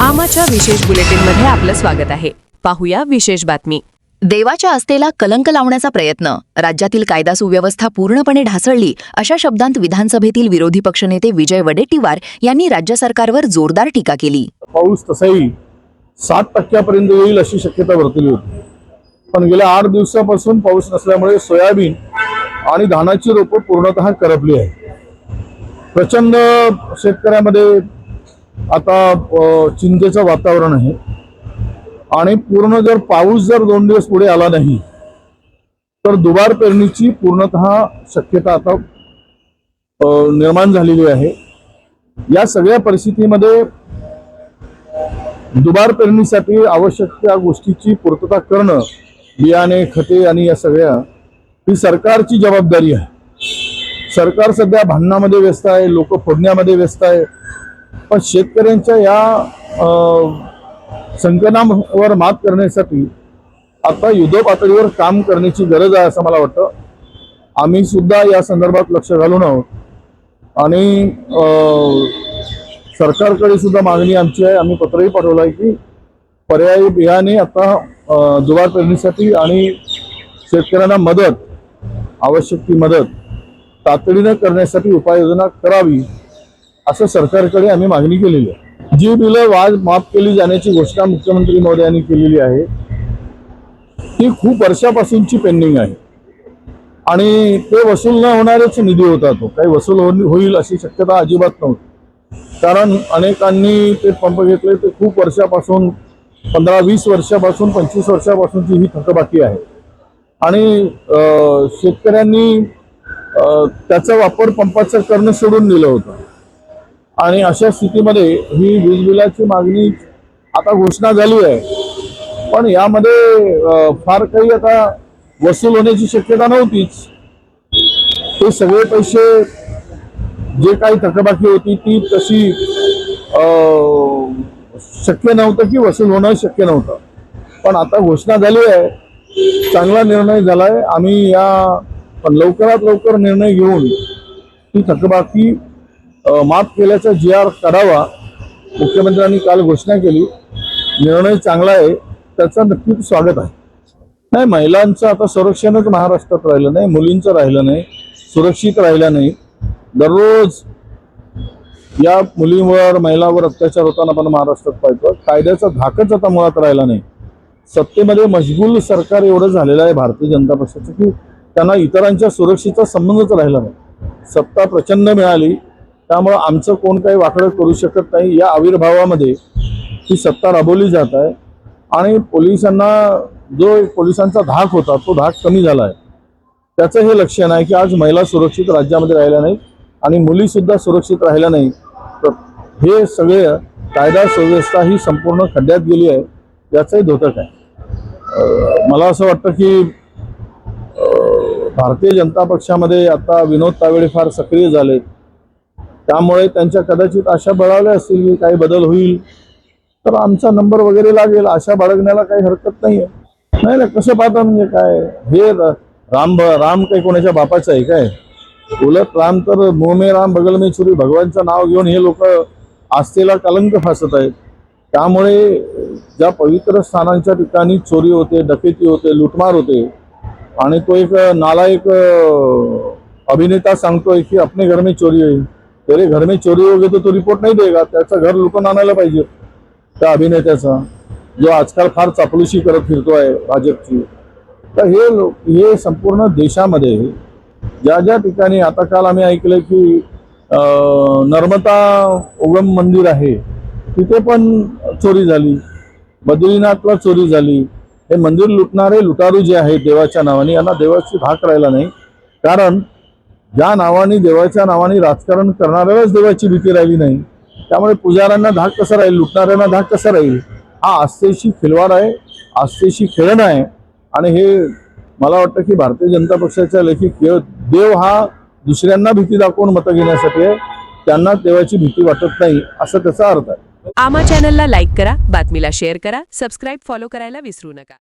आमाच्या विशेष बुलेटिनमध्ये आपलं स्वागत आहे. पाहूया विशेष बातमी. देवाच्या आस्थेला कलंक लावण्याचा प्रयत्न, राज्यातील कायदा सुव्यवस्था पूर्णपणे ढासळली अशा शब्दांत विधानसभेतील विरोधी पक्षनेते विजय वडेट्टीवार यांनी राज्य सरकारवर जोरदार टीका केली. पाऊस तसाही 7% येईल अशी शक्यता वर्तवली होती, पण गेल्या 8 दिवसापासून पाऊस नसल्यामुळे सोयाबीन आणि धानाची रोपं पूर्णतः करपली आहे. प्रचंड शेतकऱ्यामध्ये आता चिंतेचं वातावरण आहे आणि पूर्ण जर पाऊस जर 2 दिवस पुढे आला नाही तर दुबार पेरणीची पूर्णतः शक्यता आता निर्माण झालेली आहे. या सगळ्या परिस्थितीमध्ये दुबार पेरणीसाठी आवश्यक त्या गोष्टीची पूर्तता करणं, बियाणे, खते आणि या सगळ्या ही सरकारची जबाबदारी आहे. सरकार सध्या भांडणामध्ये व्यस्त आहे, लोक फोडण्यामध्ये व्यस्त आहे, पण शेतकऱ्यांच्या या संकटावर मात करण्यासाठी आता युद्ध पातळीवर काम करण्याची गरज आहे असं मला वाटतं. आम्ही सुद्धा या संदर्भात लक्ष घालून आहोत आणि सरकारकडे सुद्धा मागणी आमची आहे. आम्ही पत्रही पाठवलं आहे की पर्यायी बियाणे आता दुबार पेरणीसाठी आणि शेतकऱ्यांना मदत, आवश्यक ती मदत तातडीनं करण्यासाठी उपाययोजना करावी असं सरकारकडे आम्ही मागणी केलेली आहे. जी बिलं माफ केली जाण्याची घोषणा मुख्यमंत्री महोदयांनी केलेली आहे ती खूप वर्षापासूनची पेंडिंग आहे आणि ते वसूल न होणारेच निधी होता. तो काही वसूल होईल अशी शक्यता अजिबात नव्हती, कारण अनेकांनी ते पंप घेतले. ते खूप वर्षापासून 15-20 वर्षापासून 25 वर्षापासूनची ही थकबाकी आहे आणि शेतकऱ्यांनी त्याचा वापर पंपाचं करणं सोडून दिलं होतं आणि अशा स्थितीमध्ये ही वीज बिलाची मागणी आता घोषणा झाली आहे, पण यामध्ये फार काही आता वसूल होण्याची शक्यता नव्हतीच. ते सगळे पैसे जे काही थकबाकी होती ती तशी शक्य नव्हतं की वसूल होणं शक्य नव्हतं, पण आता घोषणा झाली आहे. चांगला निर्णय झाला आहे. आम्ही लवकरात लवकर निर्णय घेऊन ती थकबाकी माफ केल्याचा GR काढावा. मुख्यमंत्र्यांनी काल घोषणा केली. निर्णय चांगला आहे, त्याचं नक्कीच स्वागत आहे. नाही, महिलांचं आता संरक्षणच महाराष्ट्रात राहिलं नाही, मुलींचं राहिलं नाही, सुरक्षित राहिलं नाही. दररोज या मुलींवर, महिलांवर अत्याचार होताना आपण महाराष्ट्रात पाहतो. कायद्याचा धाकच आता मुळात राहिला नाही. सत्तेमध्ये मशगूल सरकार एवढं झालेलं आहे भारतीय जनता पक्षाचं की त्यांना इतरांच्या सुरक्षेचा संबंधच राहिला नाही. सत्ता प्रचंड मिळाली, त्यामुळं आमचं कोण काही वाकडं करू शकत नाही या आविर्भावामध्ये ही सत्ता राबवली जात आहे आणि पोलिसांना जो पोलिसांचा धाक होता तो धाक कमी झाला आहे. त्याचं हे लक्षण आहे की आज महिला सुरक्षित राज्यामध्ये राहिल्या नाही आणि मुलीसुद्धा सुरक्षित राहिल्या नाही. तर हे सगळे कायदा सुव्यवस्था ही संपूर्ण खड्ड्यात गेली आहे, याचंही द्योतक आहे. मला असं वाटतं की भारतीय जनता पक्षामध्ये आता विनोद तावडे फार सक्रिय झालेत, त्यामुळे त्यांच्या कदाचित आशा बळावल्या असतील की काही बदल होईल तर आमचा नंबर वगैरे लागेल. आशा बाळगण्याला काही हरकत नाही आहे. नाही ना, कसं पाहता म्हणजे काय हे राम काही कोणाच्या बापाचं आहे काय? उलट राम तर मुँह में राम बगल में छुरी, भगवानचं नाव घेऊन हे लोक आस्थेला कलंक फासत आहेत. त्यामुळे ज्या पवित्र स्थानांच्या ठिकाणी चोरी होते, डकेती होते, लुटमार होते आणि तो एक नालायक अभिनेता सांगतोय की अपने घर में चोरी होईल, तेरे घर में चोरी होगी तो रिपोर्ट नाही देगा. त्याचं घर लुटून आणायला पाहिजे त्या अभिनेत्याचा, जो आजकाल फार चापलुशी करत फिरतोय भाजपची. तर हे संपूर्ण देशामध्ये ज्या ज्या ठिकाणी आता काल आम्ही ऐकलं की नर्मदा उगम मंदिर आहे तिथे पण चोरी झाली, बद्रीनाथला चोरी झाली. हे मंदिर लुटणारे लुटारू जे आहेत देवाच्या नावाने, यांना देवाची धाक राहिला नाही. कारण ज्या नावाने, देवाच्या नावाने राजकारण करणाऱ्यालाच देवाची भीती राहिली नाही, त्यामुळे पुजाऱ्यांना धाक कसा राहील, लुटणाऱ्यांना धाक कसा राहील? हा आस्थेशी खिलवाड आहे, आस्थेशी खेळणं आहे. आणि हे मला वाटतं की भारतीय जनता पक्षाच्या लेखी देव हा दुसऱ्यांना भीती दाखवून मतं घेण्यासाठी आहे, त्यांना देवाची भीती वाटत नाही असं त्याचा अर्थ आहे. आमा चॅनलला लाईक करा, बातमीला शेअर करा, सबस्क्राईब फॉलो करायला विसरू नका.